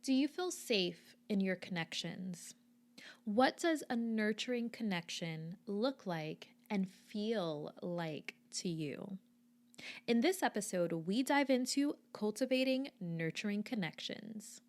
Do you feel safe in your connections? What does a nurturing connection look like and feel like to you? In this episode, we dive into cultivating nurturing connections.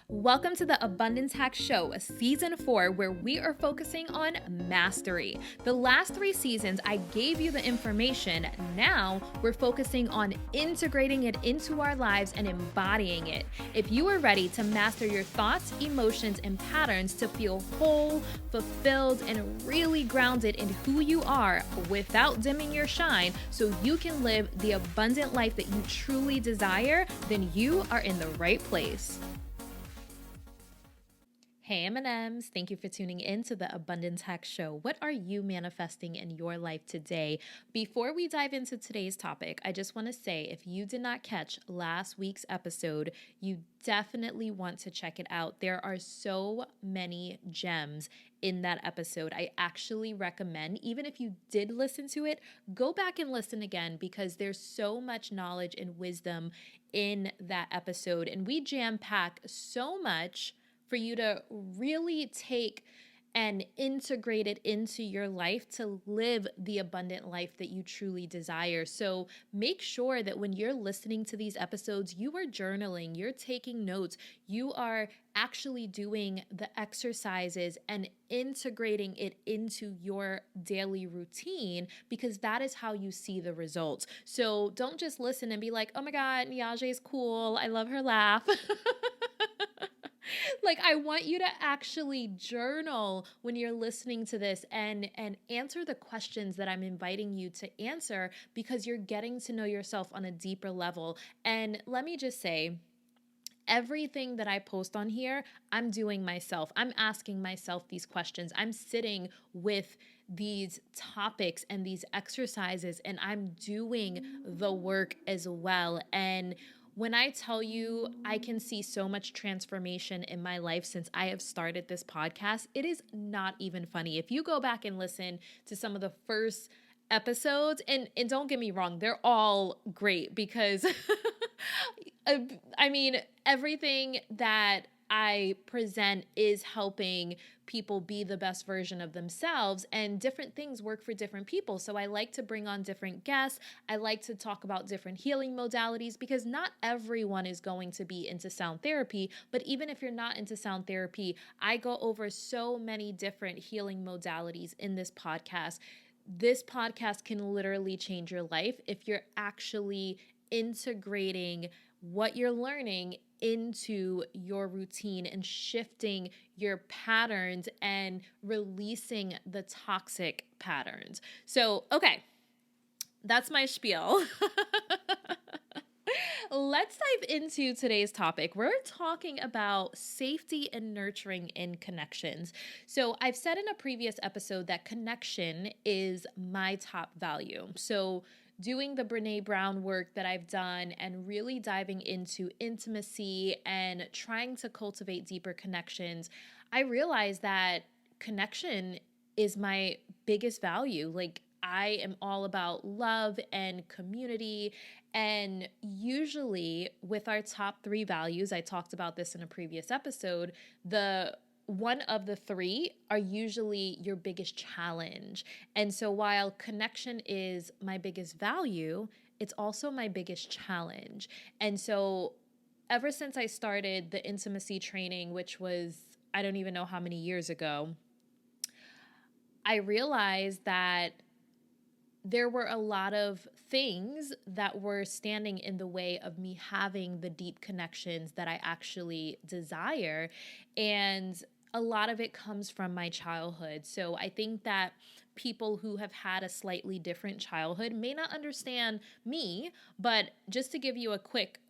Welcome to the Abundance Hack Show, Season 4, where we are focusing on mastery. The last 3 seasons, I gave you the information. Now, we're focusing on integrating it into our lives and embodying it. If you are ready to master your thoughts, emotions, and patterns to feel whole, fulfilled, and really grounded in who you are without dimming your shine so you can live the abundant life that you truly desire, then you are in the right place. Hey M&Ms, thank you for tuning in to the Abundance Hack Show. What are you manifesting in your life today? Before we dive into today's topic, I just want to say if you did not catch last week's episode, you definitely want to check it out. There are so many gems in that episode. I actually recommend, even if you did listen to it, go back and listen again because there's so much knowledge and wisdom in that episode. And we jam-pack so much for you to really take and integrate it into your life to live the abundant life that you truly desire. So make sure that when you're listening to these episodes, you are journaling, you're taking notes, you are actually doing the exercises and integrating it into your daily routine because that is how you see the results. So don't just listen and be like, oh my God, Niajae is cool. I love her laugh. Like, I want you to actually journal when you're listening to this and answer the questions that I'm inviting you to answer because you're getting to know yourself on a deeper level. And let me just say, everything that I post on here, I'm doing myself. I'm asking myself these questions. I'm sitting with these topics and these exercises, and I'm doing the work as well. And when I tell you I can see so much transformation in my life since I have started this podcast, it is not even funny. If you go back and listen to some of the first episodes, and don't get me wrong, they're all great because I mean, everything that I present is helping people be the best version of themselves, and different things work for different people. So I like to bring on different guests. I like to talk about different healing modalities because not everyone is going to be into sound therapy. But even if you're not into sound therapy, I go over so many different healing modalities in this podcast. This podcast can literally change your life if you're actually integrating what you're learning into your routine and shifting your patterns and releasing the toxic patterns. So, okay, that's my spiel. Let's dive into today's topic. We're talking about safety and nurturing in connections. So I've said in a previous episode that connection is my top value. So doing the Brene Brown work that I've done and really diving into intimacy and trying to cultivate deeper connections, I realized that connection is my biggest value. Like, I am all about love and community. And usually with our top 3 values, I talked about this in a previous episode, the one of the 3 are usually your biggest challenge. And so while connection is my biggest value, it's also my biggest challenge. And so ever since I started the intimacy training, which was, I don't even know how many years ago, I realized that there were a lot of things that were standing in the way of me having the deep connections that I actually desire. And a lot of it comes from my childhood. So I think that people who have had a slightly different childhood may not understand me, but just to give you a quick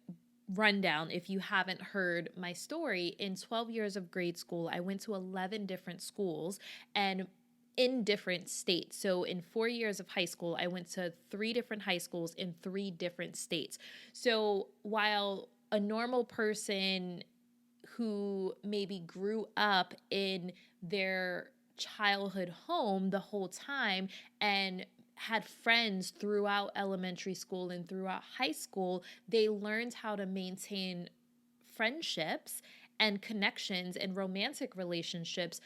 rundown, if you haven't heard my story, in 12 years of grade school, I went to 11 different schools and in different states. So in 4 years of high school, I went to 3 different high schools in 3 different states. So while a normal person who maybe grew up in their childhood home the whole time and had friends throughout elementary school and throughout high school, they learned how to maintain friendships and connections and romantic relationships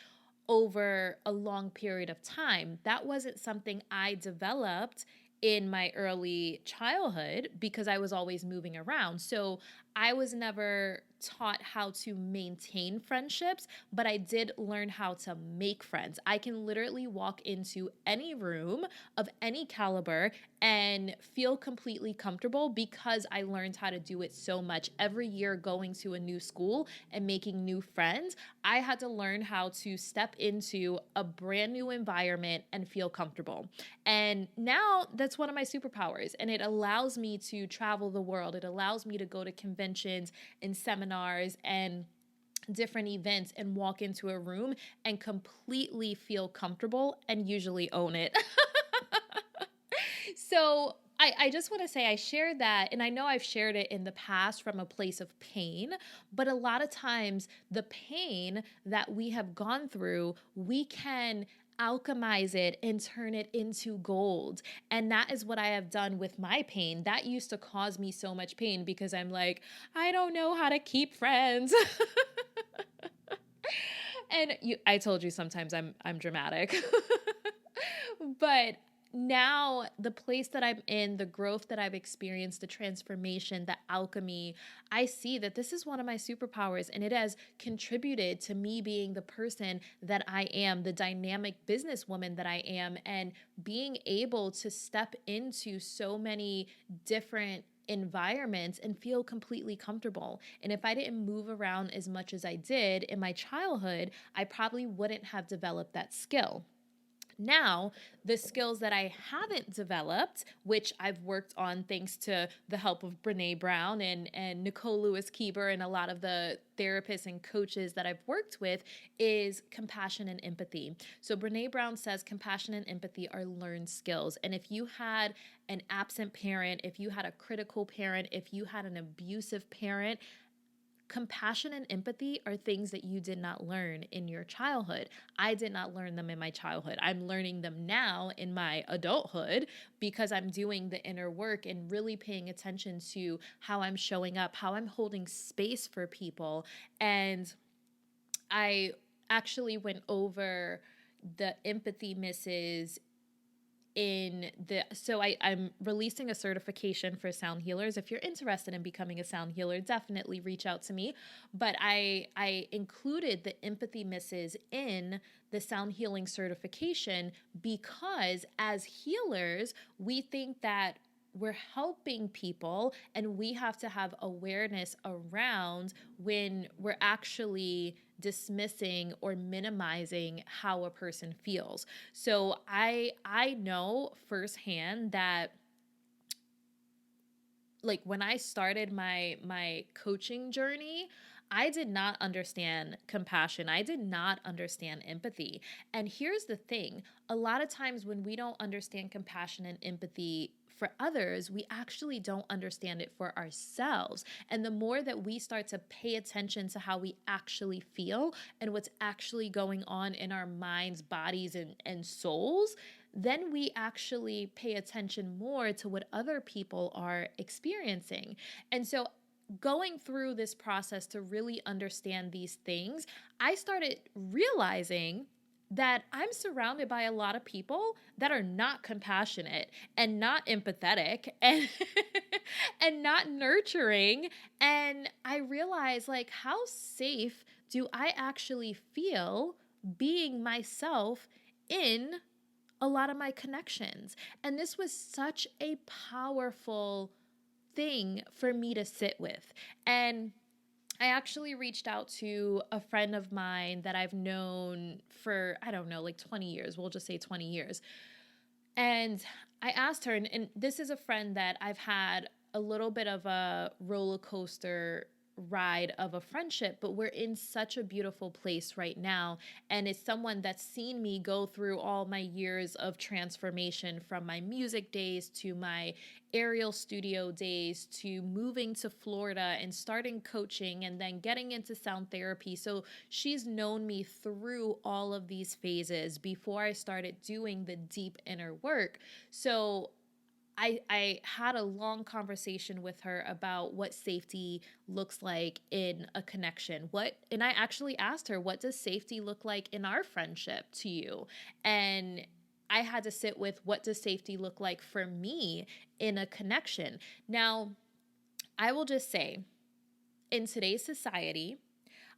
over a long period of time. That wasn't something I developed in my early childhood because I was always moving around. So I was never taught how to maintain friendships, but I did learn how to make friends. I can literally walk into any room of any caliber and feel completely comfortable because I learned how to do it so much. Every year going to a new school and making new friends, I had to learn how to step into a brand new environment and feel comfortable. And now that's one of my superpowers, and it allows me to travel the world. It allows me to go to conventions and seminars and different events and walk into a room and completely feel comfortable and usually own it. So I just want to say I shared that, and I know I've shared it in the past from a place of pain, but a lot of times the pain that we have gone through, we can alchemize it and turn it into gold. And that is what I have done with my pain. That used to cause me so much pain because I'm like, I don't know how to keep friends. And I told you sometimes I'm dramatic. But now the place that I'm in, the growth that I've experienced, the transformation, the alchemy, I see that this is one of my superpowers, and it has contributed to me being the person that I am, the dynamic businesswoman that I am, and being able to step into so many different environments and feel completely comfortable. And if I didn't move around as much as I did in my childhood, I probably wouldn't have developed that skill. Now, the skills that I haven't developed, which I've worked on thanks to the help of Brene Brown and Nicole Lewis-Keeber and a lot of the therapists and coaches that I've worked with, is compassion and empathy. So Brene Brown says compassion and empathy are learned skills. And if you had an absent parent, if you had a critical parent, if you had an abusive parent, compassion and empathy are things that you did not learn in your childhood. I did not learn them in my childhood. I'm learning them now in my adulthood because I'm doing the inner work and really paying attention to how I'm showing up, how I'm holding space for people. And I actually went over the empathy misses I'm releasing a certification for sound healers. If you're interested in becoming a sound healer, definitely reach out to me. But I included the empathy misses in the sound healing certification because as healers, we think that we're helping people and we have to have awareness around when we're actually dismissing or minimizing how a person feels. So I know firsthand that, like, when I started my coaching journey, I did not understand compassion. I did not understand empathy. And here's the thing, a lot of times when we don't understand compassion and empathy for others, we actually don't understand it for ourselves. And the more that we start to pay attention to how we actually feel and what's actually going on in our minds, bodies, and souls, then we actually pay attention more to what other people are experiencing. And so going through this process to really understand these things, I started realizing that I'm surrounded by a lot of people that are not compassionate and not empathetic and and not nurturing. And I realized, like, how safe do I actually feel being myself in a lot of my connections? And this was such a powerful thing for me to sit with. And I actually reached out to a friend of mine that I've known for, I don't know, like 20 years. We'll just say 20 years. And I asked her, and this is a friend that I've had a little bit of a roller coaster ride of a friendship, but we're in such a beautiful place right now. And it's someone that's seen me go through all my years of transformation, from my music days to my aerial studio days to moving to Florida and starting coaching and then getting into sound therapy. So she's known me through all of these phases before I started doing the deep inner work. So I had a long conversation with her about what safety looks like in a connection. And I actually asked her, what does safety look like in our friendship to you? And I had to sit with, what does safety look like for me in a connection? Now, I will just say, in today's society,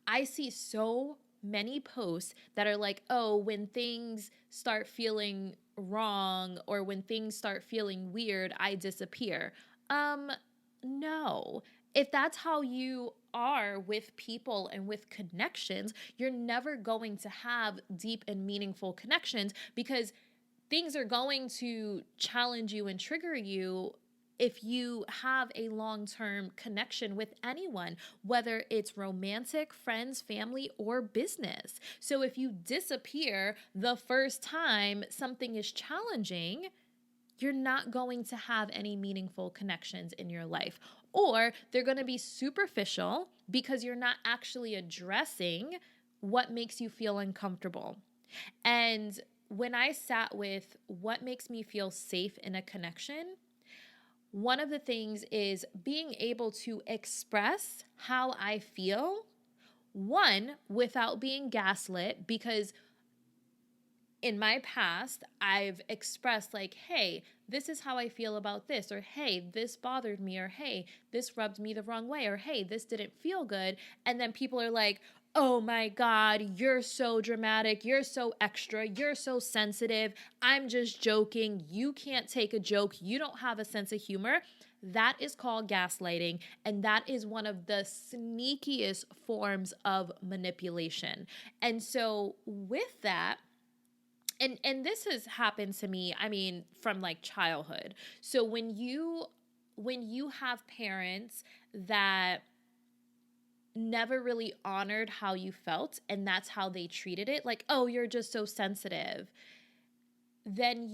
I see so many posts that are like, oh, when things start feeling wrong or when things start feeling weird, I disappear. No. If that's how you are with people and with connections, you're never going to have deep and meaningful connections, because things are going to challenge you and trigger you if you have a long-term connection with anyone, whether it's romantic, friends, family, or business. So if you disappear the first time something is challenging, you're not going to have any meaningful connections in your life. Or they're going to be superficial because you're not actually addressing what makes you feel uncomfortable. And when I sat with what makes me feel safe in a connection, one of the things is being able to express how I feel, one, without being gaslit, because in my past, I've expressed like, hey, this is how I feel about this, or hey, this bothered me, or hey, this rubbed me the wrong way, or hey, this didn't feel good. And then people are like, oh my God, you're so dramatic, you're so extra, you're so sensitive, I'm just joking, you can't take a joke, you don't have a sense of humor. That is called gaslighting, and that is one of the sneakiest forms of manipulation. And so with that, and this has happened to me, I mean, from like childhood. So when you have parents that never really honored how you felt and that's how they treated it, like, oh, you're just so sensitive, then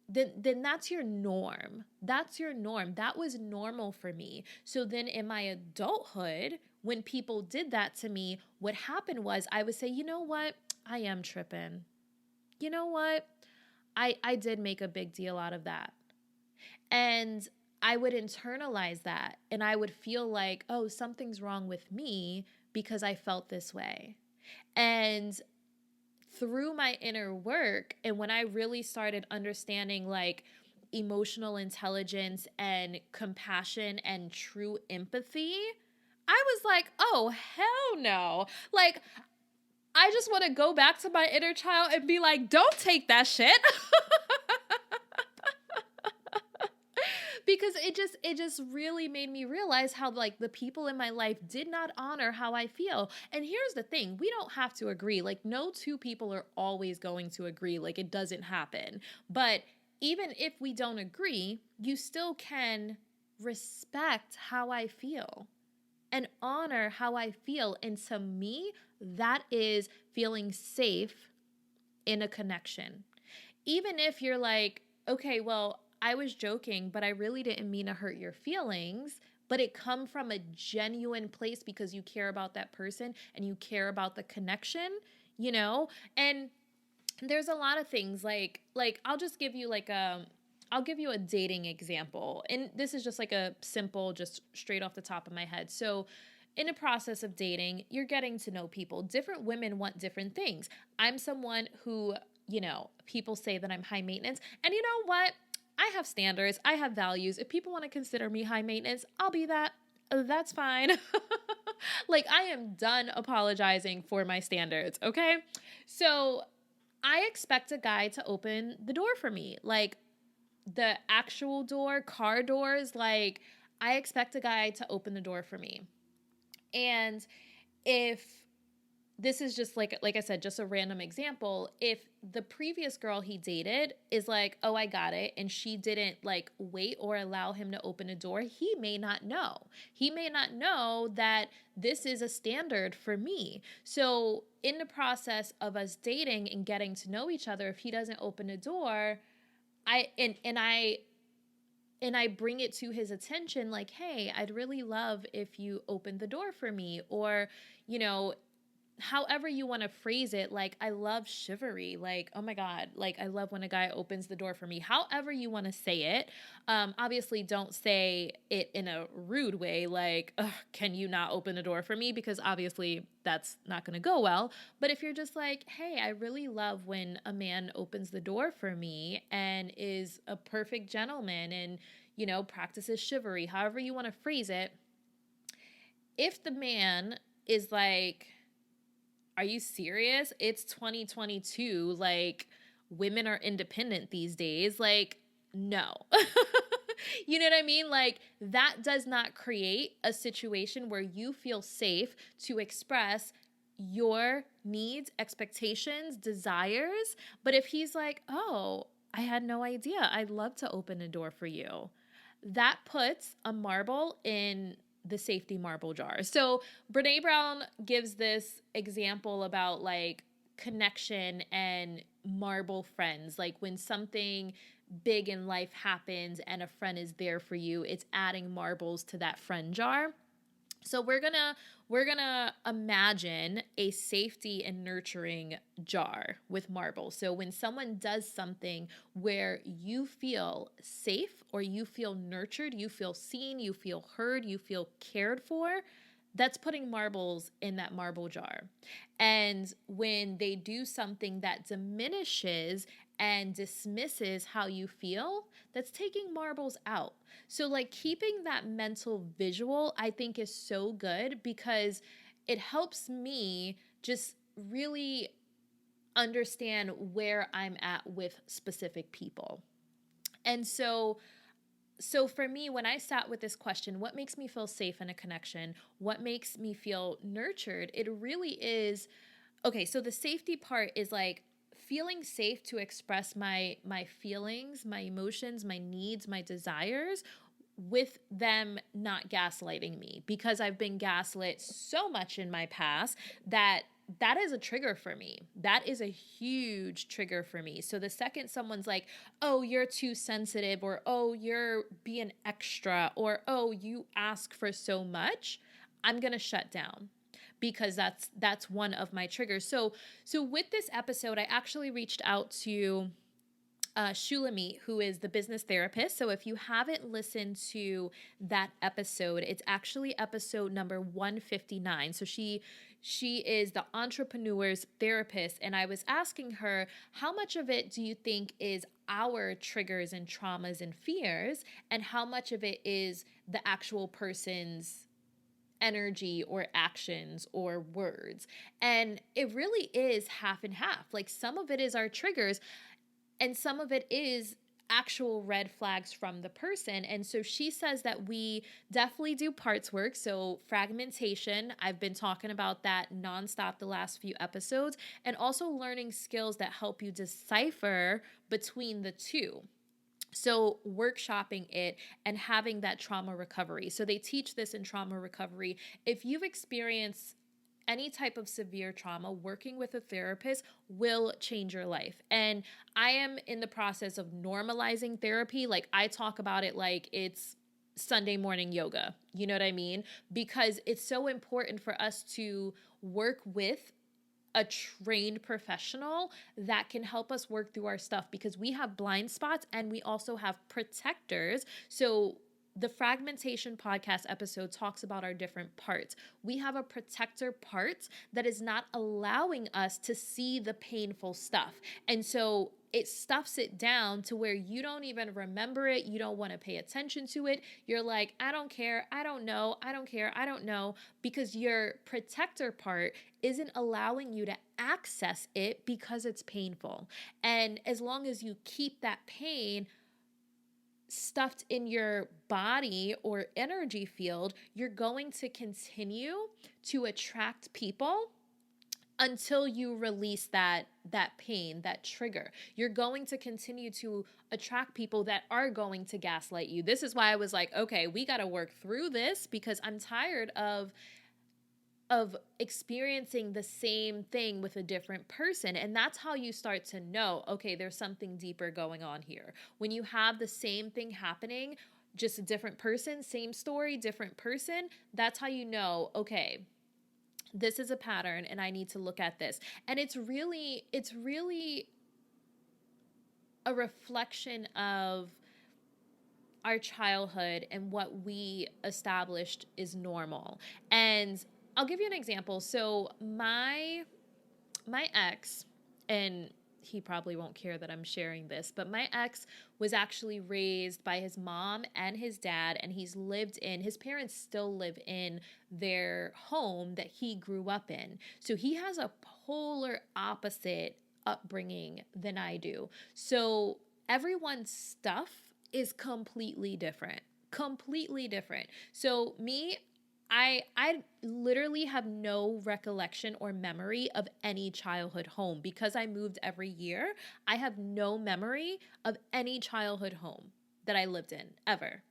then that's your norm. That's your norm. That was normal for me. So then in my adulthood, when people did that to me, what happened was I would say, you know what? I am tripping. You know what? I did make a big deal out of that. And I would internalize that and I would feel like, oh, something's wrong with me because I felt this way. And through my inner work, and when I really started understanding like emotional intelligence and compassion and true empathy, I was like, oh, hell no. Like, I just want to go back to my inner child and be like, don't take that shit. Because it just really made me realize how like the people in my life did not honor how I feel. And here's the thing, we don't have to agree. Like, no two people are always going to agree. Like, it doesn't happen. But even if we don't agree, you still can respect how I feel and honor how I feel. And to me, that is feeling safe in a connection. Even if you're like, okay, well, I was joking, but I really didn't mean to hurt your feelings, but it come from a genuine place because you care about that person and you care about the connection, you know? And there's a lot of things like I'll just give you like I'll give you a dating example. And this is just like a simple, just straight off the top of my head. So in a process of dating, you're getting to know people. Different women want different things. I'm someone who, you know, people say that I'm high maintenance. And you know what? I have standards. I have values. If people want to consider me high maintenance, I'll be that. That's fine. Like, I am done apologizing for my standards, okay? So I expect a guy to open the door for me. Like, the actual door, car doors, like, I expect a guy to open the door for me. And if this is just like I said, just a random example, if the previous girl he dated is like, oh, I got it, and she didn't like wait or allow him to open a door, he may not know. He may not know that this is a standard for me. So in the process of us dating and getting to know each other, if he doesn't open a door, I bring it to his attention like, hey, I'd really love if you opened the door for me. Or, you know, however you want to phrase it, like, I love chivalry. Like, oh my God, like, I love when a guy opens the door for me. However you want to say it. Obviously, don't say it in a rude way, like, ugh, can you not open the door for me? Because obviously that's not going to go well. But if you're just like, hey, I really love when a man opens the door for me and is a perfect gentleman and, practices chivalry, however you want to phrase it. If the man is like, are you serious? It's 2022. Like, women are independent these days. Like, no. You know what I mean? Like, that does not create a situation where you feel safe to express your needs, expectations, desires. But if he's like, oh, I had no idea, I'd love to open a door for you, that puts a marble in the safety marble jar. So Brene Brown gives this example about like connection and marble friends. Like when something big in life happens and a friend is there for you, it's adding marbles to that friend jar. So we're gonna imagine a safety and nurturing jar with marbles. So when someone does something where you feel safe or you feel nurtured, you feel seen, you feel heard, you feel cared for, that's putting marbles in that marble jar. And when they do something that diminishes and dismisses how you feel, that's taking marbles out. So like keeping that mental visual, I think is so good because it helps me just really understand where I'm at with specific people. And so for me, when I sat with this question, what makes me feel safe in a connection? What makes me feel nurtured? It really is, okay, so the safety part is like feeling safe to express my feelings, my emotions, my needs, my desires with them not gaslighting me, because I've been gaslit so much in my past that is a trigger for me. That is a huge trigger for me. So the second someone's like, oh, you're too sensitive, or oh, you're being extra, or oh, you ask for so much, I'm going to shut down, because that's one of my triggers. So with this episode, I actually reached out to Shulamit, who is the business therapist. So if you haven't listened to that episode, it's actually episode number 159. So she is the entrepreneur's therapist. And I was asking her, how much of it do you think is our triggers and traumas and fears? And how much of it is the actual person's energy or actions or words? And it really is half and half. Like some of it is our triggers, and some of it is actual red flags from the person. And so she says that we definitely do parts work. So fragmentation, I've been talking about that nonstop the last few episodes, and also learning skills that help you decipher between the two. So workshopping it and having that trauma recovery. So they teach this in trauma recovery. If you've experienced any type of severe trauma, working with a therapist will change your life. And I am in the process of normalizing therapy. Like I talk about it like it's Sunday morning yoga. You know what I mean? Because it's so important for us to work with a trained professional that can help us work through our stuff, because we have blind spots and we also have protectors. So the fragmentation podcast episode talks about our different parts. We have a protector part that is not allowing us to see the painful stuff. And so it stuffs it down to where you don't even remember it. You don't want to pay attention to it. You're like, I don't care. I don't know. I don't care. I don't know. Because your protector part isn't allowing you to access it because it's painful. And as long as you keep that pain stuffed in your body or energy field, you're going to continue to attract people until you release that pain, that trigger. You're going to continue to attract people that are going to gaslight you. This is why I was like, okay, we got to work through this, because I'm tired of experiencing the same thing with a different person. And that's how you start to know, okay, there's something deeper going on here. When you have the same thing happening, just a different person, same story, different person, that's how you know, okay, this is a pattern and I need to look at this. And it's really a reflection of our childhood and what we established is normal. And I'll give you an example. So my ex, and he probably won't care that I'm sharing this, but my ex was actually raised by his mom and his dad, and his parents still live in their home that he grew up in. So he has a polar opposite upbringing than I do. So everyone's stuff is completely different. Completely different. So me, I literally have no recollection or memory of any childhood home because I moved every year. I have no memory of any childhood home that I lived in ever,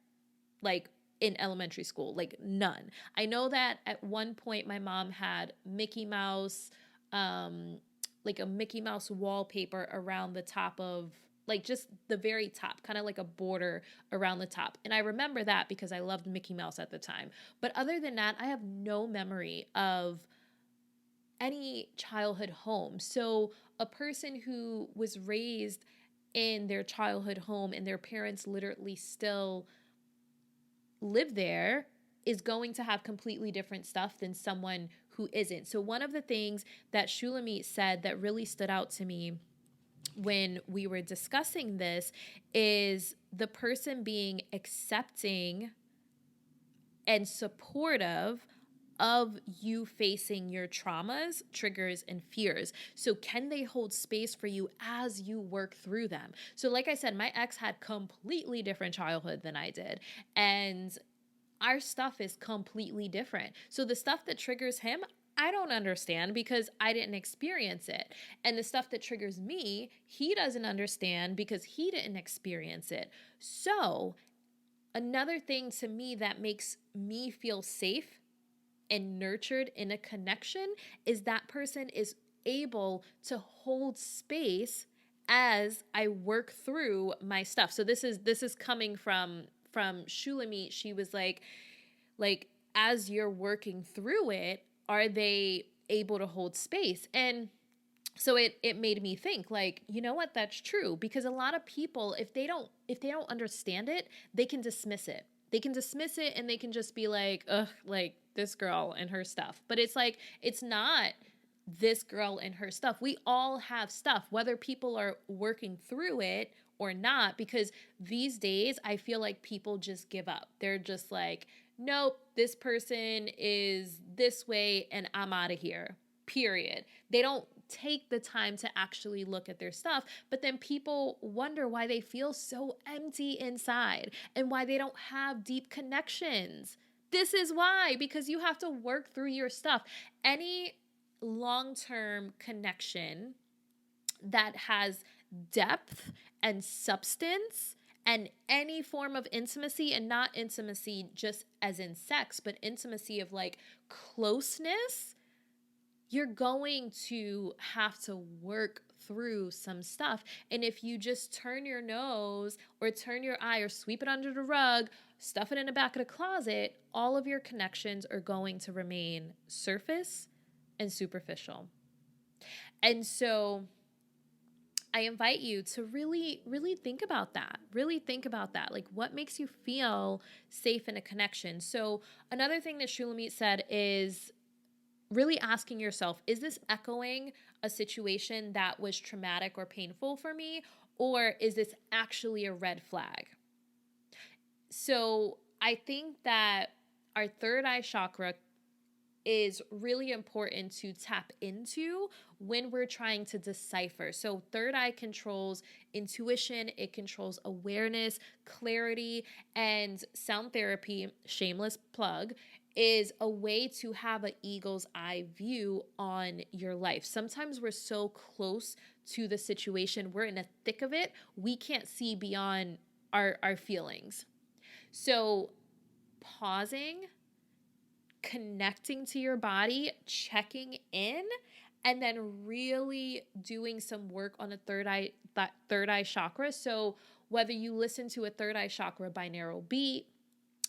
like in elementary school, like none. I know that at one point my mom had Mickey Mouse, like a Mickey Mouse wallpaper around the top of, like just the very top, kind of like a border around the top. And I remember that because I loved Mickey Mouse at the time. But other than that, I have no memory of any childhood home. So a person who was raised in their childhood home and their parents literally still live there is going to have completely different stuff than someone who isn't. So one of the things that Shulamit said that really stood out to me when we were discussing this is the person being accepting and supportive of you facing your traumas, triggers, and fears. So can they hold space for you as you work through them? So like I said, my ex had completely different childhood than I did. And our stuff is completely different. So the stuff that triggers him, I don't understand because I didn't experience it. And the stuff that triggers me, he doesn't understand because he didn't experience it. So another thing to me that makes me feel safe and nurtured in a connection is that person is able to hold space as I work through my stuff. So this is coming from Shulamit. She was like as you're working through it, are they able to hold space? And so it made me think, like, you know what, that's true, because a lot of people, if they don't understand it, they can dismiss it. They can dismiss it and they can just be like, ugh, like this girl and her stuff. But it's like, it's not this girl and her stuff. We all have stuff, whether people are working through it or not, because these days I feel like people just give up. They're just like, nope, this person is this way and I'm out of here, period. They don't take the time to actually look at their stuff, but then people wonder why they feel so empty inside and why they don't have deep connections. This is why, because you have to work through your stuff. Any long-term connection that has depth and substance and any form of intimacy, and not intimacy just as in sex, but intimacy of like closeness, you're going to have to work through some stuff. And if you just turn your nose or turn your eye or sweep it under the rug, stuff it in the back of the closet, all of your connections are going to remain surface and superficial. And so I invite you to really, really think about that. Really think about that. Like, what makes you feel safe in a connection? So another thing that Shulamit said is really asking yourself, is this echoing a situation that was traumatic or painful for me? Or is this actually a red flag? So I think that our third eye chakra is really important to tap into when we're trying to decipher. So third eye controls intuition, it controls awareness, clarity, and sound therapy, shameless plug, is a way to have an eagle's eye view on your life. Sometimes we're so close to the situation, we're in the thick of it, we can't see beyond our feelings. So pausing, connecting to your body, checking in, and then really doing some work on that third eye chakra. So whether you listen to a third eye chakra binaural beat,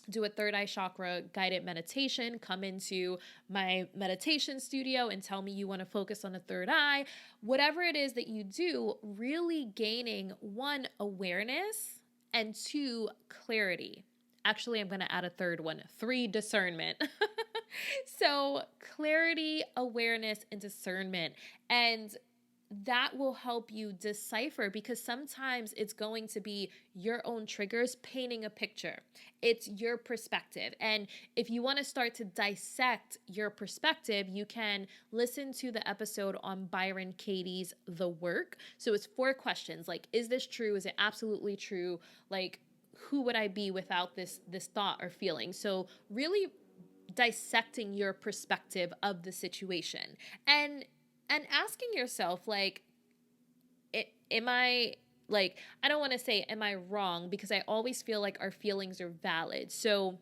do a third eye chakra guided meditation, come into my meditation studio and tell me you want to focus on the third eye, whatever it is that you do, really gaining one, awareness, and two, clarity. Actually, I'm going to add a third one, three, discernment. So clarity, awareness, and discernment. And that will help you decipher, because sometimes it's going to be your own triggers painting a picture. It's your perspective. And if you want to start to dissect your perspective, you can listen to the episode on Byron Katie's The Work. So it's 4 questions like, is this true? Is it absolutely true? Like, who would I be without this thought or feeling? So really dissecting your perspective of the situation. And asking yourself, like, am I, like, I don't want to say, am I wrong? Because I always feel like our feelings are valid. So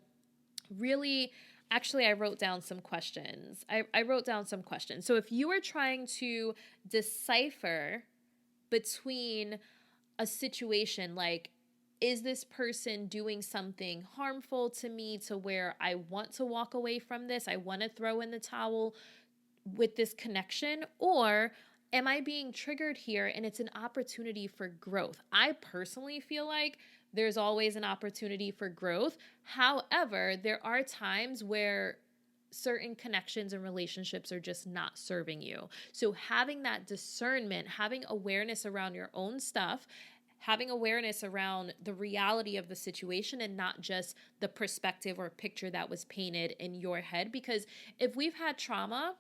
really, actually, I wrote down some questions. I wrote down some questions. So if you are trying to decipher between a situation, like, is this person doing something harmful to me to where I want to walk away from this? I want to throw in the towel with this connection, or am I being triggered here and it's an opportunity for growth? I personally feel like there's always an opportunity for growth. However, there are times where certain connections and relationships are just not serving you. So having that discernment, having awareness around your own stuff, having awareness around the reality of the situation and not just the perspective or picture that was painted in your head. Because if we've had trauma,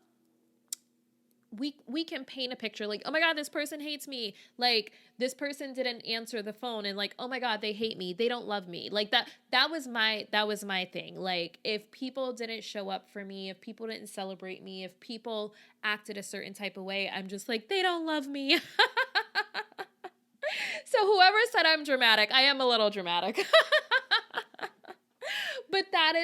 we can paint a picture like, oh my God, this person hates me. Like, this person didn't answer the phone, and like, oh my God, they hate me. They don't love me. Like that was my thing. Like, if people didn't show up for me, if people didn't celebrate me, if people acted a certain type of way, I'm just like, they don't love me. So whoever said I'm dramatic, I am a little dramatic. But that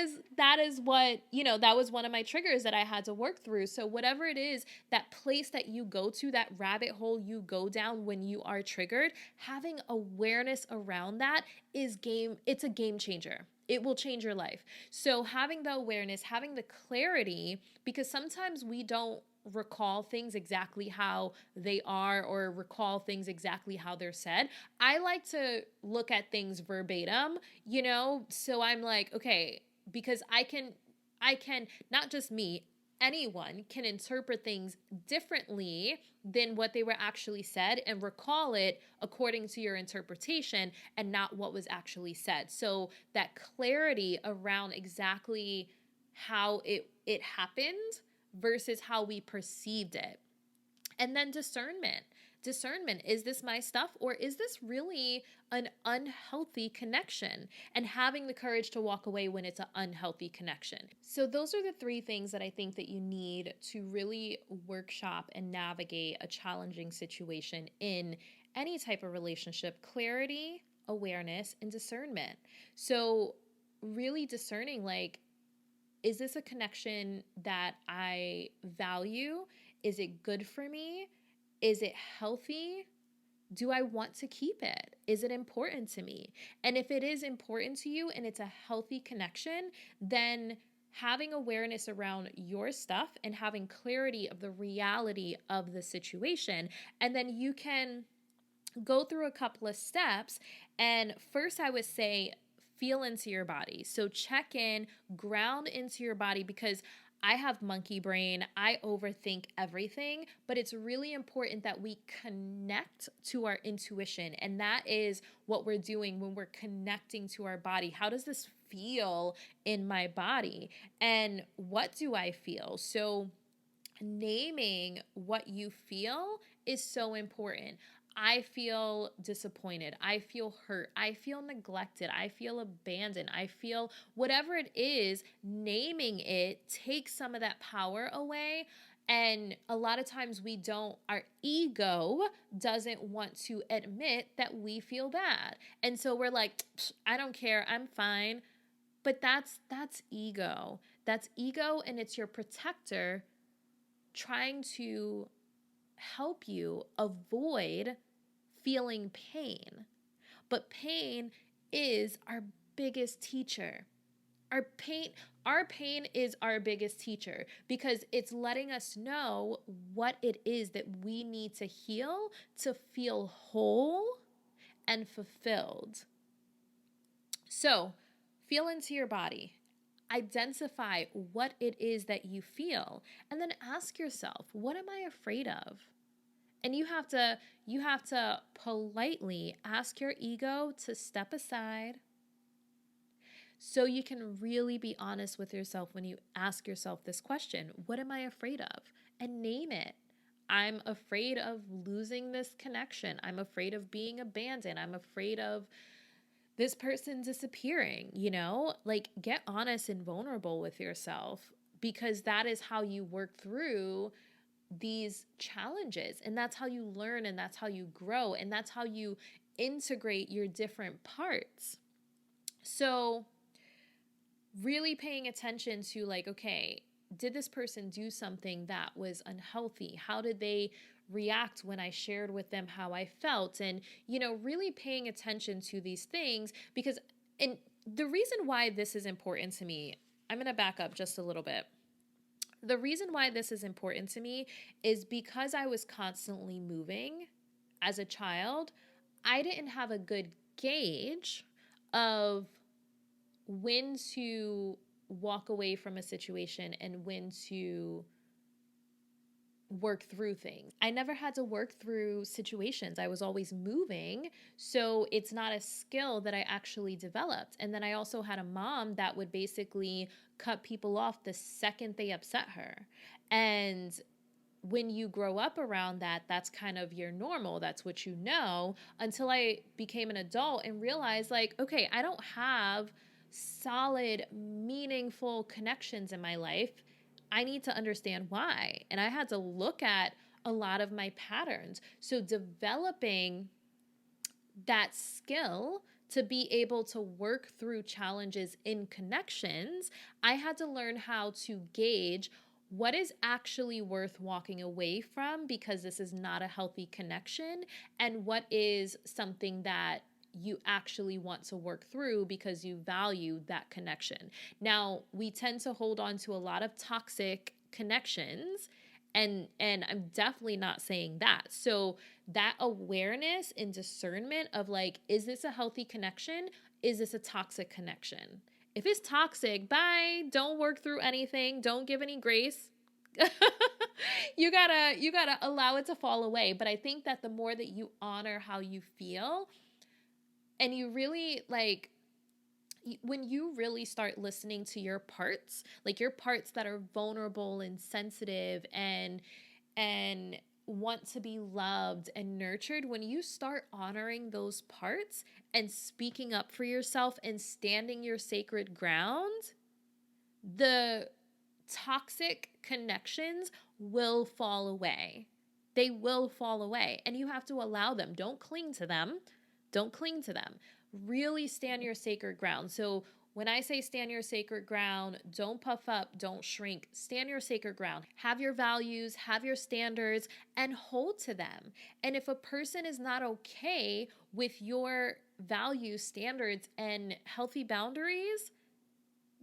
is what, that was one of my triggers that I had to work through. So whatever it is, that place that you go to, that rabbit hole you go down when you are triggered, having awareness around that it's a game changer. It will change your life. So having the awareness, having the clarity, because sometimes we don't recall things exactly how they are or recall things exactly how they're said. I like to look at things verbatim, so I'm like, okay, because I can, not just me, anyone can interpret things differently than what they were actually said and recall it according to your interpretation and not what was actually said. So that clarity around exactly how it happened versus how we perceived it. And then discernment. Discernment, is this my stuff, or is this really an unhealthy connection? And having the courage to walk away when it's an unhealthy connection. So those are the 3 things that I think that you need to really workshop and navigate a challenging situation in any type of relationship: clarity, awareness, and discernment. So really discerning, like, is this a connection that I value? Is it good for me? Is it healthy? Do I want to keep it? Is it important to me? And if it is important to you and it's a healthy connection, then having awareness around your stuff and having clarity of the reality of the situation. And then you can go through a couple of steps. And first, I would say, feel into your body. So check in, ground into your body, because I have monkey brain. I overthink everything, but it's really important that we connect to our intuition. And that is what we're doing when we're connecting to our body. How does this feel in my body? And what do I feel? So naming what you feel is so important. I feel disappointed. I feel hurt. I feel neglected. I feel abandoned. I feel whatever it is, naming it takes some of that power away. And a lot of times our ego doesn't want to admit that we feel bad. And so we're like, I don't care. I'm fine. But that's ego. That's ego, and it's your protector trying to help you avoid feeling pain. But pain is our biggest teacher. Our pain is our biggest teacher because it's letting us know what it is that we need to heal to feel whole and fulfilled. So, feel into your body. Identify what it is that you feel, and then ask yourself, what am I afraid of? And you have to politely ask your ego to step aside so you can really be honest with yourself when you ask yourself this question. What am I afraid of? And name it. I'm afraid of losing this connection. I'm afraid of being abandoned. I'm afraid of this person disappearing, Like, get honest and vulnerable with yourself, because that is how you work through these challenges, and that's how you learn, and that's how you grow, and that's how you integrate your different parts. So really paying attention to, like, okay, did this person do something that was unhealthy? How did they react when I shared with them how I felt? And, really paying attention to these things, because, and the reason why this is important to me, I'm going to back up just a little bit. The reason why this is important to me is because I was constantly moving as a child. I didn't have a good gauge of when to walk away from a situation and when to work through things. I never had to work through situations. I was always moving. So it's not a skill that I actually developed. And then I also had a mom that would basically cut people off the second they upset her. And when you grow up around that, that's kind of your normal. That's what you know, until I became an adult and realized, like, okay, I don't have solid, meaningful connections in my life. I need to understand why. And I had to look at a lot of my patterns. So developing that skill to be able to work through challenges in connections, I had to learn how to gauge what is actually worth walking away from because this is not a healthy connection, and what is something that you actually want to work through because you value that connection. Now, we tend to hold on to a lot of toxic connections, and I'm definitely not saying that. So that awareness and discernment of, like, is this a healthy connection? Is this a toxic connection? If it's toxic, bye. Don't work through anything. Don't give any grace. You gotta allow it to fall away. But I think that the more that you honor how you feel, and you really, like, when you really start listening to your parts, like your parts that are vulnerable and sensitive and want to be loved and nurtured, when you start honoring those parts and speaking up for yourself and standing your sacred ground, the toxic connections will fall away. They will fall away, and you have to allow them. Don't cling to them. Don't cling to them. Really stand your sacred ground. So when I say stand your sacred ground, don't puff up, don't shrink. Stand your sacred ground. Have your values, have your standards, and hold to them. And if a person is not okay with your values, standards, and healthy boundaries,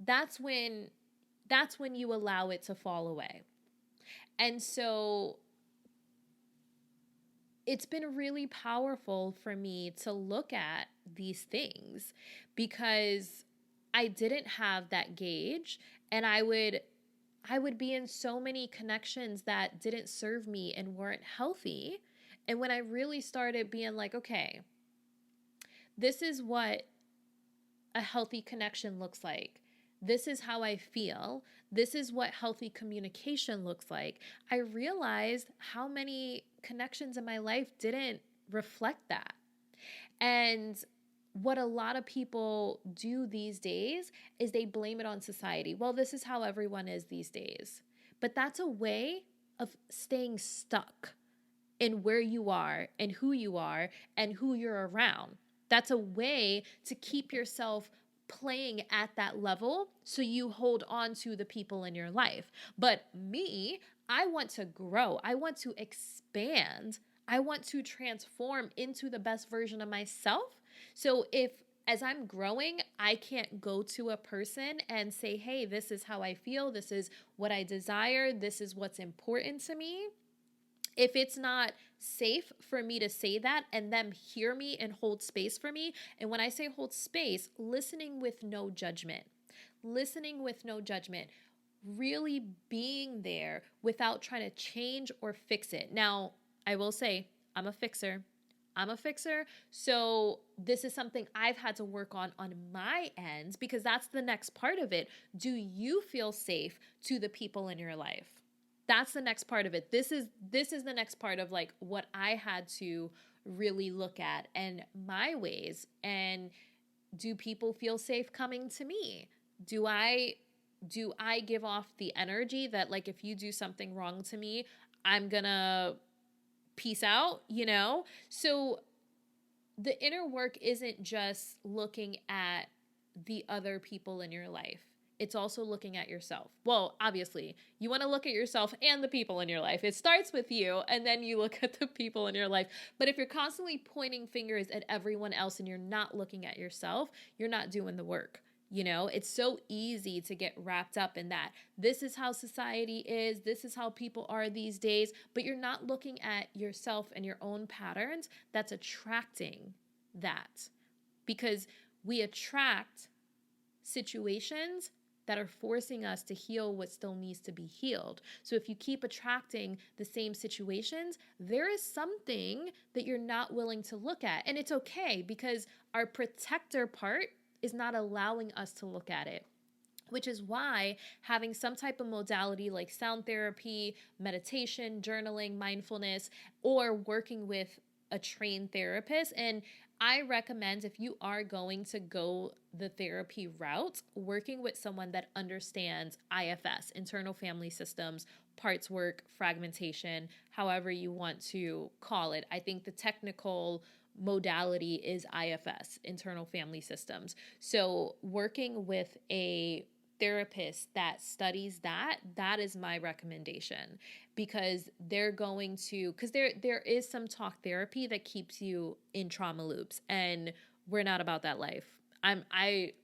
that's when you allow it to fall away. And so it's been really powerful for me to look at these things because I didn't have that gauge, and I would be in so many connections that didn't serve me and weren't healthy. And when I really started being like, okay, this is what a healthy connection looks like. This is how I feel. This is what healthy communication looks like. I realized how many connections in my life didn't reflect that. And what a lot of people do these days is they blame it on society. Well, this is how everyone is these days. But that's a way of staying stuck in where you are and who you're around. That's a way to keep yourself playing at that level so you hold on to the people in your life. But me, I want to grow. I want to expand. I want to transform into the best version of myself. So if as I'm growing, I can't go to a person and say, hey, this is how I feel. This is what I desire. This is what's important to me. If it's not safe for me to say that and them hear me and hold space for me. And when I say hold space, listening with no judgment, really being there without trying to change or fix it. Now, I will say I'm a fixer. So this is something I've had to work on my end, because that's the next part of it. Do you feel safe to the people in your life? That's the next part of it. This is the next part of like what I had to really look at and my ways. And do people feel safe coming to me? Do I give off the energy that like if you do something wrong to me, I'm gonna peace out, So the inner work isn't just looking at the other people in your life. It's also looking at yourself. Well, obviously, you want to look at yourself and the people in your life. It starts with you, and then you look at the people in your life. But if you're constantly pointing fingers at everyone else and you're not looking at yourself, you're not doing the work. It's so easy to get wrapped up in that. This is how society is. This is how people are these days. But you're not looking at yourself and your own patterns that's attracting that. Because we attract situations that are forcing us to heal what still needs to be healed. So if you keep attracting the same situations, there is something that you're not willing to look at. And it's okay, because our protector part is not allowing us to look at it, which is why having some type of modality like sound therapy, meditation, journaling, mindfulness, or working with a trained therapist. And I recommend, if you are going to go the therapy route, working with someone that understands IFS, internal family systems, parts work, fragmentation, however you want to call it. I think the technical modality is IFS, internal family systems. So working with a therapist that studies that is my recommendation, because they're going to, because there is some talk therapy that keeps you in trauma loops, and we're not about that life. I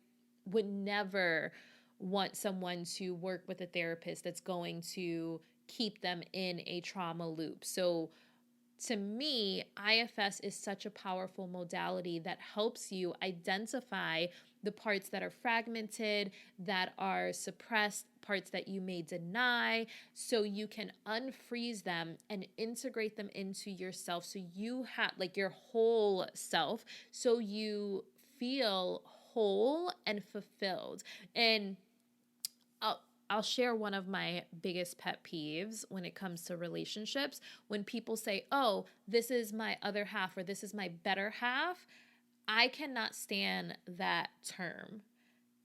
would never want someone to work with a therapist that's going to keep them in a trauma loop. So to me, IFS is such a powerful modality that helps you identify the parts that are fragmented, that are suppressed, parts that you may deny, so you can unfreeze them and integrate them into yourself. So you have like your whole self, so you feel whole and fulfilled. And I'll share one of my biggest pet peeves when it comes to relationships. When people say, oh, this is my other half, or this is my better half, I cannot stand that term.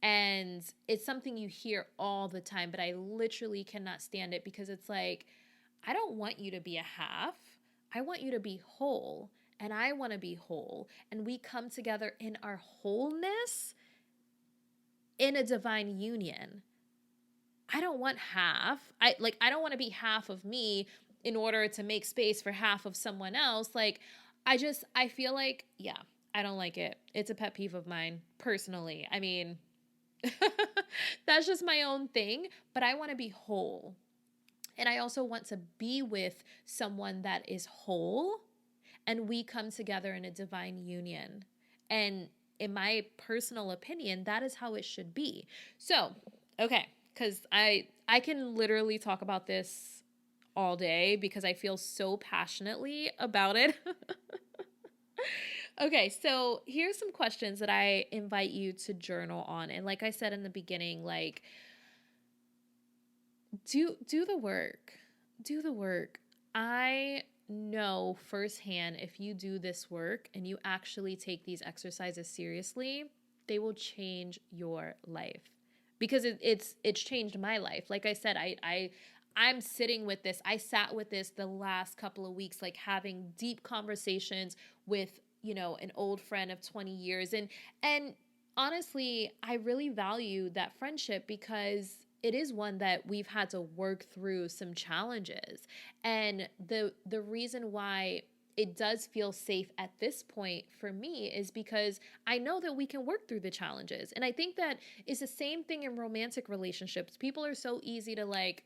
And it's something you hear all the time, but I literally cannot stand it, because it's like, I don't want you to be a half. I want you to be whole, and I want to be whole. And we come together in our wholeness in a divine union. I don't want half. I don't want to be half of me in order to make space for half of someone else. Like, I feel like, yeah, I don't like it. It's a pet peeve of mine personally. I mean, that's just my own thing, but I want to be whole. And I also want to be with someone that is whole, and we come together in a divine union. And in my personal opinion, that is how it should be. So, okay. Because I can literally talk about this all day, because I feel so passionately about it. Okay, so here's some questions that I invite you to journal on. And like I said in the beginning, like, do the work. Do the work. I know firsthand, if you do this work and you actually take these exercises seriously, they will change your life. Because it's changed my life. Like I said, I'm sitting with this. I sat with this the last couple of weeks, like having deep conversations with, an old friend of 20 years. And honestly, I really value that friendship, because it is one that we've had to work through some challenges. And the reason why it does feel safe at this point for me is because I know that we can work through the challenges. And I think that is the same thing in romantic relationships. People are so easy to like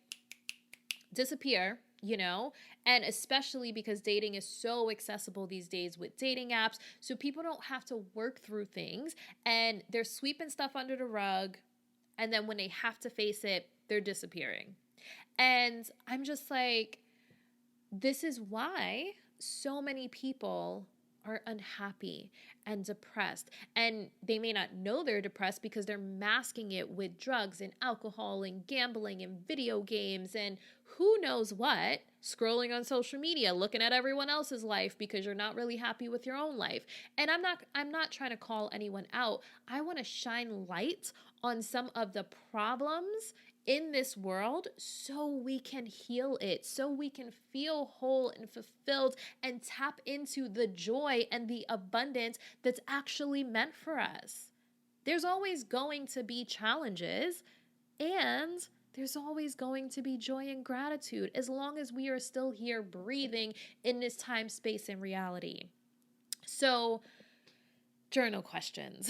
disappear, you know, and especially because dating is so accessible these days with dating apps. So people don't have to work through things and they're sweeping stuff under the rug. And then when they have to face it, they're disappearing. And I'm just like, this is why so many people are unhappy and depressed. And they may not know they're depressed because they're masking it with drugs and alcohol and gambling and video games and who knows what, scrolling on social media, looking at everyone else's life because you're not really happy with your own life. And I'm not trying to call anyone out. I want to shine light on some of the problems in this world so we can heal it, so we can feel whole and fulfilled and tap into the joy and the abundance that's actually meant for us. There's always going to be challenges and there's always going to be joy and gratitude as long as we are still here breathing in this time, space, and reality. So, journal questions.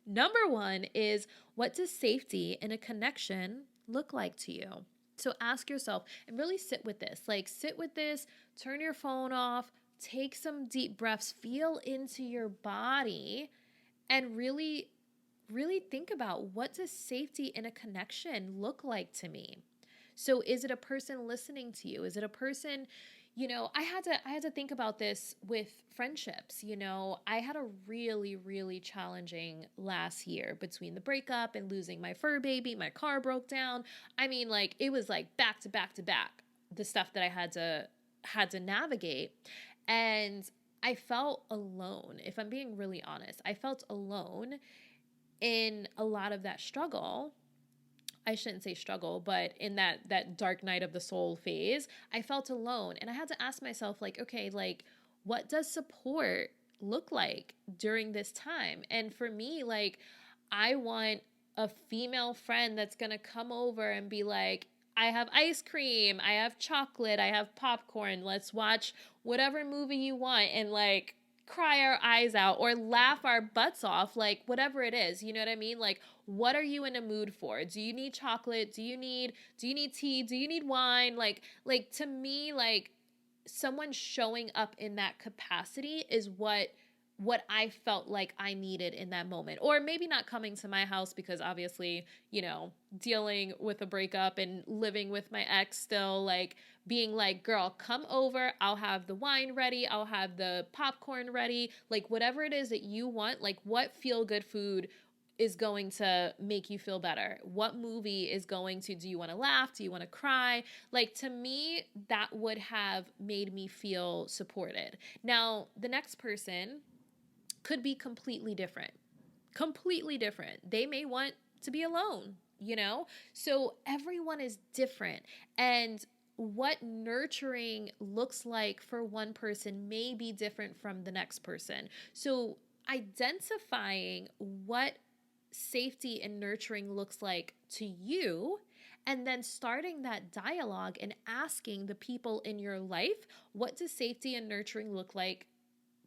Number 1 is, what does safety in a connection look like to you? So ask yourself and really sit with this. Like, sit with this, turn your phone off, take some deep breaths, feel into your body, and really, really think about, what does safety in a connection look like to me? So is it a person listening to you? Is it a person, I had to think about this with friendships. I had a really, really challenging last year between the breakup and losing my fur baby. My car broke down. I mean, like, it was like back to back to back, the stuff that I had to navigate. And I felt alone. If I'm being really honest, I felt alone in a lot of that struggle. I shouldn't say struggle, but in that dark night of the soul phase, I felt alone. And I had to ask myself, like, okay, like, what does support look like during this time? And for me, like, I want a female friend that's going to come over and be like, I have ice cream, I have chocolate, I have popcorn. Let's watch whatever movie you want and like cry our eyes out or laugh our butts off, like whatever it is, you know what I mean? Like, what are you in a mood for? Do you need chocolate? Do you need tea? Do you need wine? Like to me, like, someone showing up in that capacity is what I felt like I needed in that moment. Or maybe not coming to my house because obviously, dealing with a breakup and living with my ex still, like being like, girl, come over. I'll have the wine ready. I'll have the popcorn ready. Like whatever it is that you want, like what feel good food is going to make you feel better? What movie is going to, do you want to laugh? Do you want to cry? Like, to me, that would have made me feel supported. Now, the next person could be completely different. They may want to be alone, So everyone is different. And what nurturing looks like for one person may be different from the next person. So identifying what safety and nurturing looks like to you, and then starting that dialogue and asking the people in your life, what does safety and nurturing look like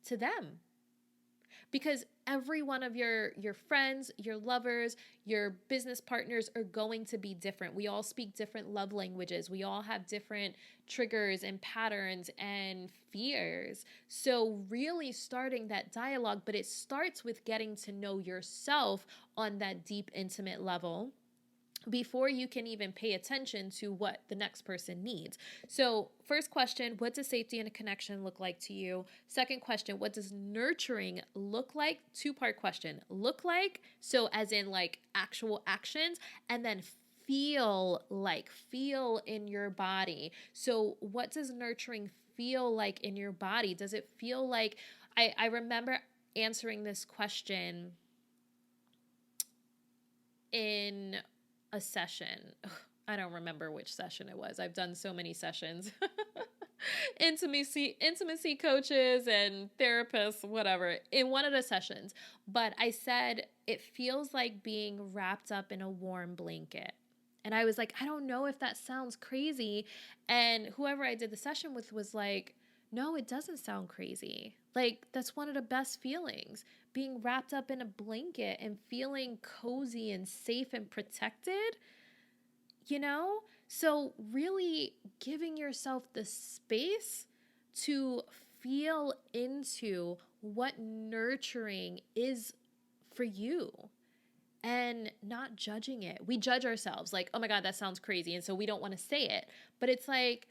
to them? Because every one of your friends, your lovers, your business partners are going to be different. We all speak different love languages. We all have different triggers and patterns and fears. So really starting that dialogue, but it starts with getting to know yourself on that deep, intimate level before you can even pay attention to what the next person needs. So first question, what does safety and a connection look like to you? Second question, what does nurturing look like? Two-part question, look like, so as in like actual actions, and then feel in your body. So what does nurturing feel like in your body? Does it feel like, I remember answering this question in a session. I don't remember which session it was. I've done so many sessions. Intimacy coaches and therapists, whatever, in one of the sessions. But I said, it feels like being wrapped up in a warm blanket. And I was like, I don't know if that sounds crazy. And whoever I did the session with was like, no, it doesn't sound crazy. Like, that's one of the best feelings, being wrapped up in a blanket and feeling cozy and safe and protected, you know? So really giving yourself the space to feel into what nurturing is for you and not judging it. We judge ourselves like, oh my God, that sounds crazy. And so we don't want to say it. But it's like,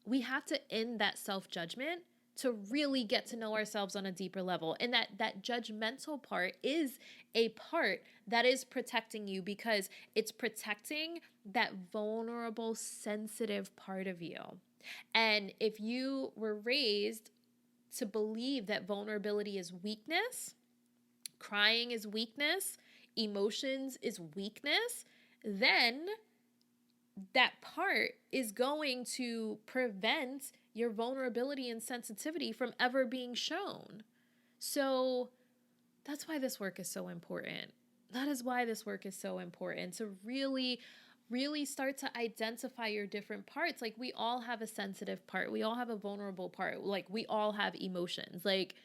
we have to end that self-judgment to really get to know ourselves on a deeper level. And that judgmental part is a part that is protecting you, because it's protecting that vulnerable, sensitive part of you. And if you were raised to believe that vulnerability is weakness, crying is weakness, emotions is weakness, then that part is going to prevent your vulnerability and sensitivity from ever being shown. So that's why this work is so important. That is why this work is so important, to really, really start to identify your different parts. Like, we all have a sensitive part. We all have a vulnerable part. Like, we all have emotions, like,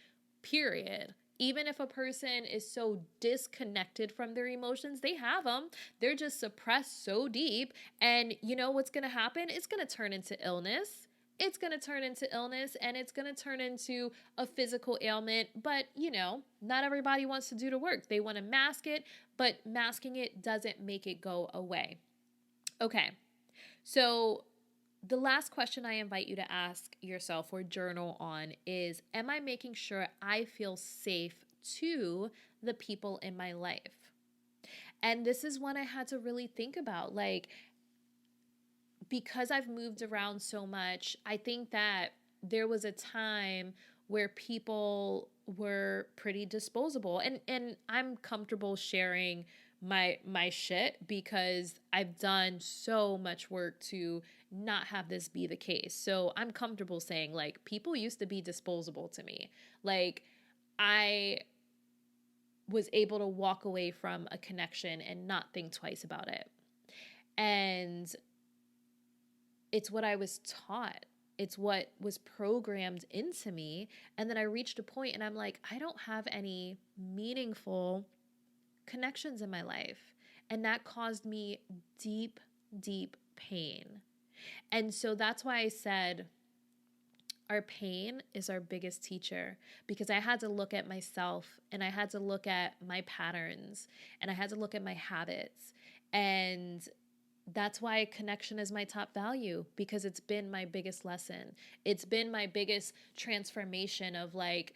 period. Even if a person is so disconnected from their emotions, they have them. They're just suppressed so deep. And you know what's going to happen? It's going to turn into illness. It's going to turn into illness, and it's going to turn into a physical ailment. But, you know, not everybody wants to do the work. They want to mask it, but masking it doesn't make it go away. Okay, so the last question I invite you to ask yourself or journal on is, am I making sure I feel safe to the people in my life? And this is one I had to really think about. Like, because I've moved around so much, I think that there was a time where people were pretty disposable. And I'm comfortable sharing my shit because I've done so much work to not have this be the case. So I'm comfortable saying, like, people used to be disposable to me. Like, I was able to walk away from a connection and not think twice about it. And it's what I was taught. It's what was programmed into me. And then I reached a point and I'm like, I don't have any meaningful connections in my life. And that caused me deep, deep pain. And so that's why I said our pain is our biggest teacher, because I had to look at myself and I had to look at my patterns and I had to look at my habits. And that's why connection is my top value, because it's been my biggest lesson. It's been my biggest transformation of, like,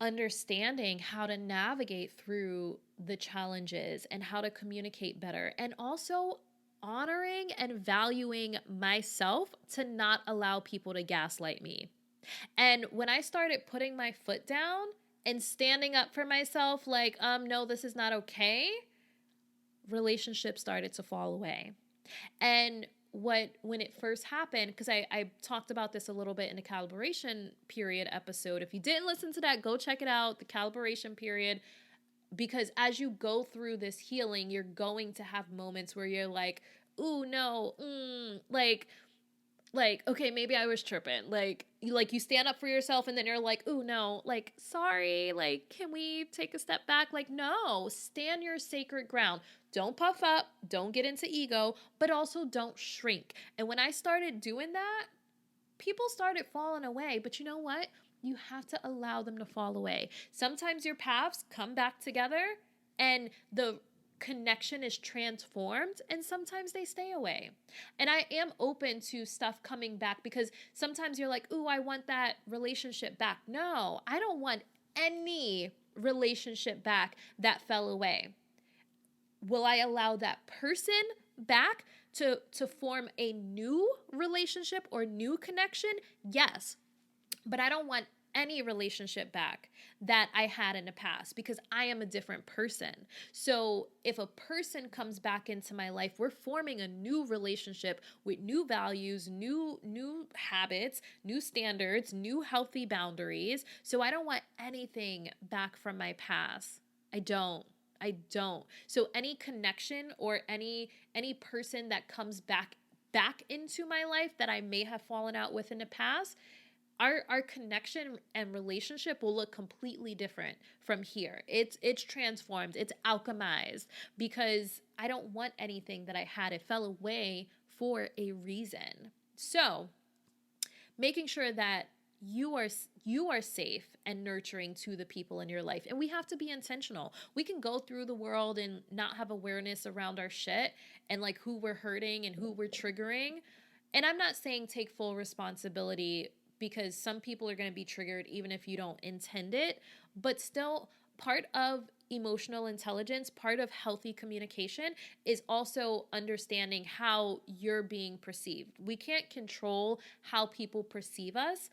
understanding how to navigate through the challenges and how to communicate better, and also honoring and valuing myself to not allow people to gaslight me. And when I started putting my foot down and standing up for myself, like, no, this is not okay, relationships started to fall away. And when it first happened, because I talked about this a little bit in the calibration period episode. If you didn't listen to that, go check it out, the calibration period. Because as you go through this healing, you're going to have moments where you're like, ooh, no, like, okay, maybe I was tripping. Like you stand up for yourself and then you're like, ooh, no, like, sorry, like, can we take a step back? Like, no, stand your sacred ground. Don't puff up, don't get into ego, but also don't shrink. And when I started doing that, people started falling away. But you know what? You have to allow them to fall away. Sometimes your paths come back together and the connection is transformed, and sometimes they stay away. And I am open to stuff coming back, because sometimes you're like, ooh, I want that relationship back. No, I don't want any relationship back that fell away. Will I allow that person back to form a new relationship or new connection? Yes. But I don't want any relationship back that I had in the past, because I am a different person. So if a person comes back into my life, we're forming a new relationship with new values, new habits, new standards, new healthy boundaries. So I don't want anything back from my past. I don't. So any connection or any person that comes back into my life that I may have fallen out with in the past, our connection and relationship will look completely different from here. It's transformed, it's alchemized, because I don't want anything that I had. It fell away for a reason. So making sure that you are safe and nurturing to the people in your life. And we have to be intentional. We can go through the world and not have awareness around our shit and like who we're hurting and who we're triggering. And I'm not saying take full responsibility, because some people are going to be triggered even if you don't intend it, but still part of emotional intelligence, part of healthy communication is also understanding how you're being perceived. We can't control how people perceive us.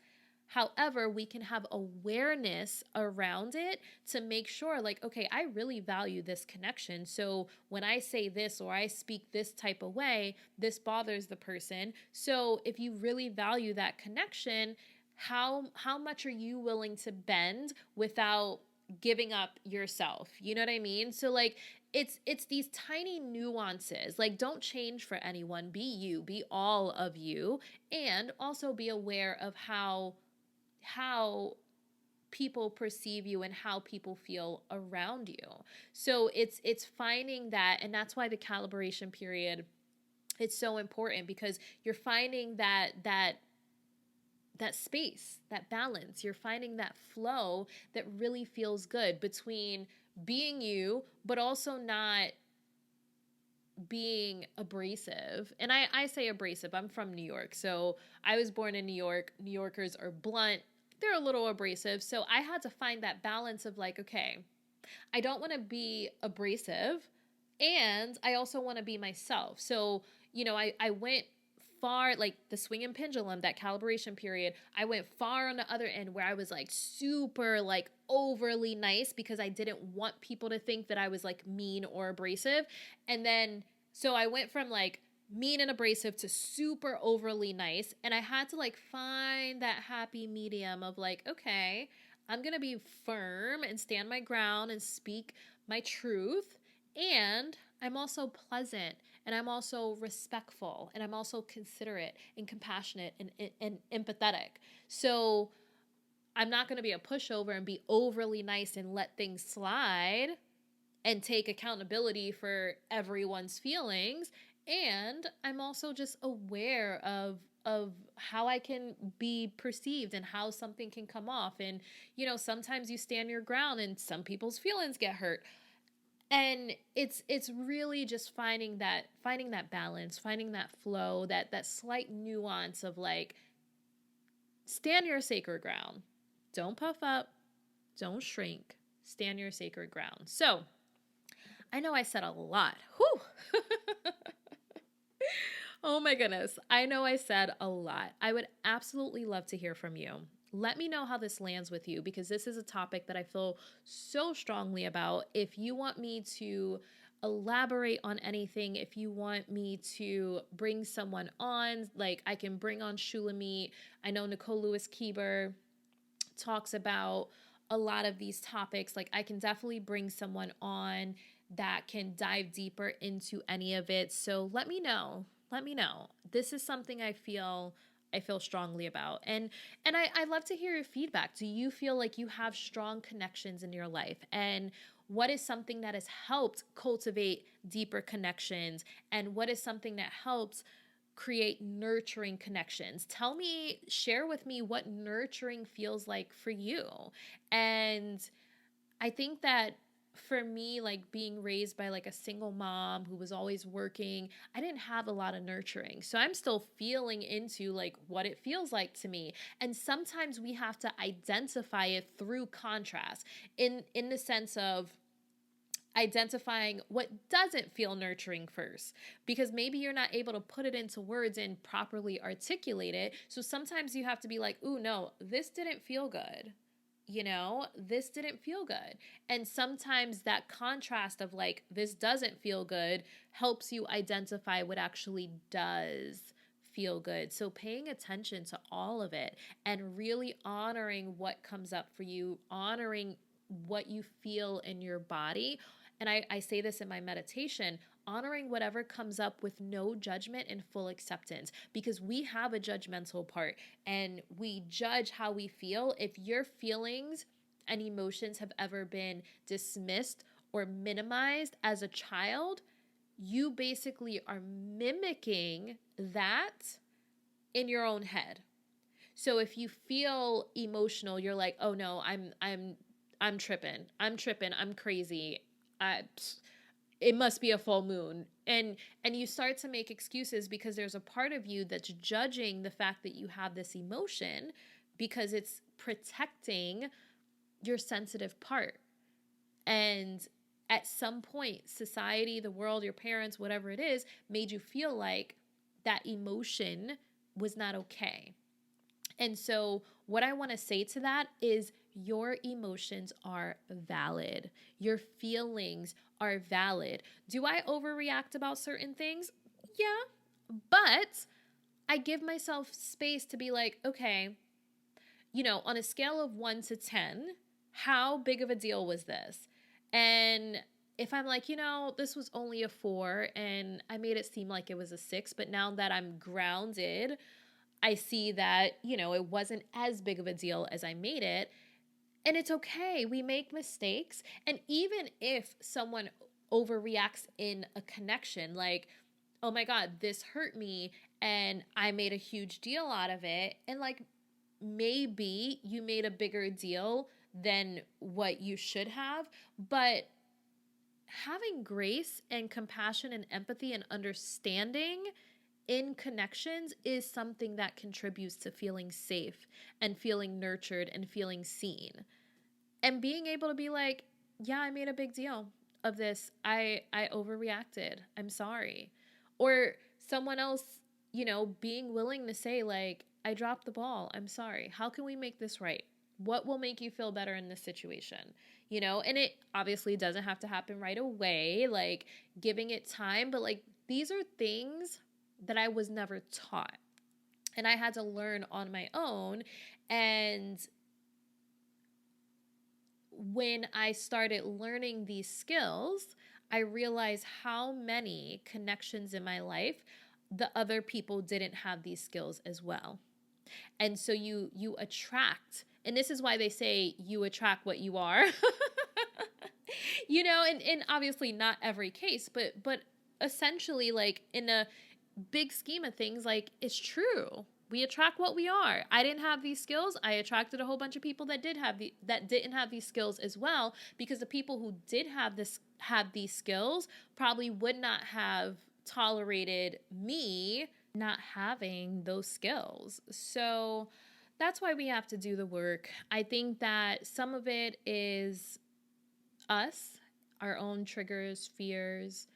However, we can have awareness around it to make sure, like, okay, I really value this connection. So when I say this or I speak this type of way, this bothers the person. So if you really value that connection, how much are you willing to bend without giving up yourself? You know what I mean? So like, it's these tiny nuances. Like, don't change for anyone. Be you, be all of you, and also be aware of how people perceive you and how people feel around you. So it's finding that, and that's why the calibration period, it's so important, because you're finding that space, that balance. You're finding that flow that really feels good between being you, but also not being abrasive. And I say abrasive, I'm from New York. So I was born in New York. New Yorkers are blunt. They're a little abrasive. So I had to find that balance of like, okay, I don't want to be abrasive, and I also want to be myself. So, you know, I went far, like the swing and pendulum, that calibration period, I went far on the other end where I was like super like overly nice because I didn't want people to think that I was like mean or abrasive. And then, so I went from like mean and abrasive to super overly nice. And I had to like find that happy medium of like, okay, I'm going to be firm and stand my ground and speak my truth. And I'm also pleasant, and I'm also respectful, and I'm also considerate and compassionate and empathetic. So I'm not going to be a pushover and be overly nice and let things slide and take accountability for everyone's feelings. And I'm also just aware of how I can be perceived and how something can come off. And, you know, sometimes you stand your ground and some people's feelings get hurt. And it's really just finding that balance, finding that flow, that slight nuance of like, stand your sacred ground. Don't puff up, don't shrink, stand your sacred ground. So I know I said a lot. Whew. Oh my goodness. I know I said a lot. I would absolutely love to hear from you. Let me know how this lands with you, because this is a topic that I feel so strongly about. If you want me to elaborate on anything, if you want me to bring someone on, like I can bring on Shulamit. I know Nicole Lewis-Keeber talks about a lot of these topics. Like I can definitely bring someone on that can dive deeper into any of it. So let me know. Let me know. This is something I feel strongly about. And I love to hear your feedback. Do you feel like you have strong connections in your life? And what is something that has helped cultivate deeper connections? And what is something that helps create nurturing connections? Tell me, share with me what nurturing feels like for you. And I think that for me, like being raised by like a single mom who was always working, I didn't have a lot of nurturing. So I'm still feeling into like what it feels like to me. And sometimes we have to identify it through contrast in the sense of identifying what doesn't feel nurturing first, because maybe you're not able to put it into words and properly articulate it. So sometimes you have to be like, ooh, no, this didn't feel good. You know, this didn't feel good. And sometimes that contrast of like, this doesn't feel good helps you identify what actually does feel good. So paying attention to all of it and really honoring what comes up for you, honoring what you feel in your body. And I say this in my meditation, honoring whatever comes up with no judgment and full acceptance, because we have a judgmental part and we judge how we feel. If your feelings and emotions have ever been dismissed or minimized as a child, you basically are mimicking that in your own head. So if you feel emotional, you're like, "Oh no, I'm tripping. I'm crazy. It must be a full moon." And you start to make excuses because there's a part of you that's judging the fact that you have this emotion because it's protecting your sensitive part. And at some point, society, the world, your parents, whatever it is, made you feel like that emotion was not okay. And so what I want to say to that is your emotions are valid. Your feelings are valid. Do I overreact about certain things? Yeah, but I give myself space to be like, okay, on a scale of 1 to 10, how big of a deal was this? And if I'm like, this was only a 4 and I made it seem like it was a 6, but now that I'm grounded, I see that, it wasn't as big of a deal as I made it. And it's okay. We make mistakes. And even if someone overreacts in a connection, like, oh my God, this hurt me and I made a huge deal out of it. And like, maybe you made a bigger deal than what you should have, but having grace and compassion and empathy and understanding in connections is something that contributes to feeling safe and feeling nurtured and feeling seen. And being able to be like, yeah, I made a big deal of this. I overreacted. I'm sorry. Or someone else, being willing to say like, I dropped the ball. I'm sorry. How can we make this right? What will make you feel better in this situation? And it obviously doesn't have to happen right away, like giving it time, but like these are things that I was never taught and I had to learn on my own. And when I started learning these skills, I realized how many connections in my life the other people didn't have these skills as well. And so you attract, and this is why they say you attract what you are. And obviously not every case, but essentially, like in a big scheme of things, like it's true. We attract what we are. I didn't have these skills. I attracted a whole bunch of people that didn't have these skills as well, because the people who did have these skills probably would not have tolerated me not having those skills. So that's why we have to do the work. I think that some of it is us, our own triggers, fears,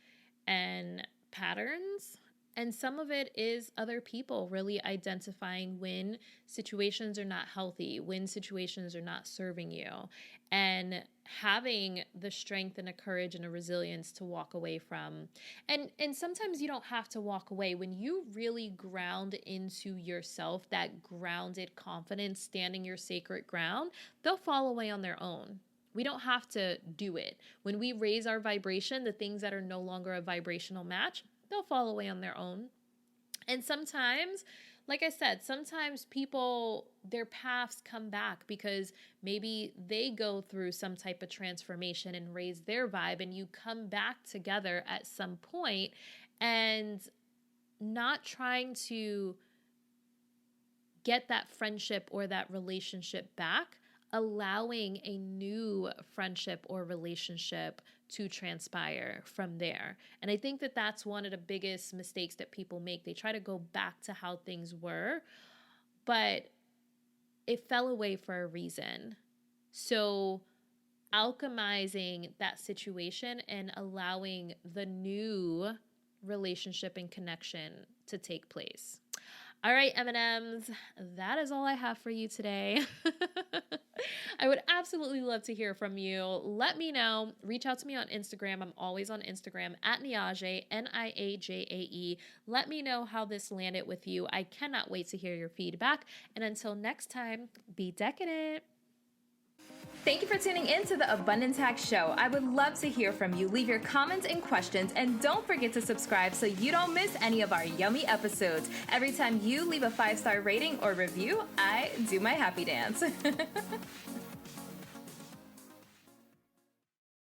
and patterns. And some of it is other people really identifying when situations are not healthy, when situations are not serving you, and having the strength and a courage and a resilience to walk away from. And sometimes you don't have to walk away. When you really ground into yourself, that grounded confidence, standing your sacred ground, they'll fall away on their own. We don't have to do it. When we raise our vibration, the things that are no longer a vibrational match, they'll fall away on their own. And sometimes, like I said, sometimes people, their paths come back because maybe they go through some type of transformation and raise their vibe, and you come back together at some point, and not trying to get that friendship or that relationship back, allowing a new friendship or relationship to transpire from there. And I think that that's one of the biggest mistakes that people make. They try to go back to how things were, but it fell away for a reason. So alchemizing that situation and allowing the new relationship and connection to take place. All right, M&Ms, that is all I have for you today. I would absolutely love to hear from you. Let me know. Reach out to me on Instagram. I'm always on Instagram at Niajae, Niajae. Let me know how this landed with you. I cannot wait to hear your feedback. And until next time, be decadent. Thank you for tuning in to the Abundance Hack Show. I would love to hear from you. Leave your comments and questions, and don't forget to subscribe so you don't miss any of our yummy episodes. Every time you leave a 5-star rating or review, I do my happy dance.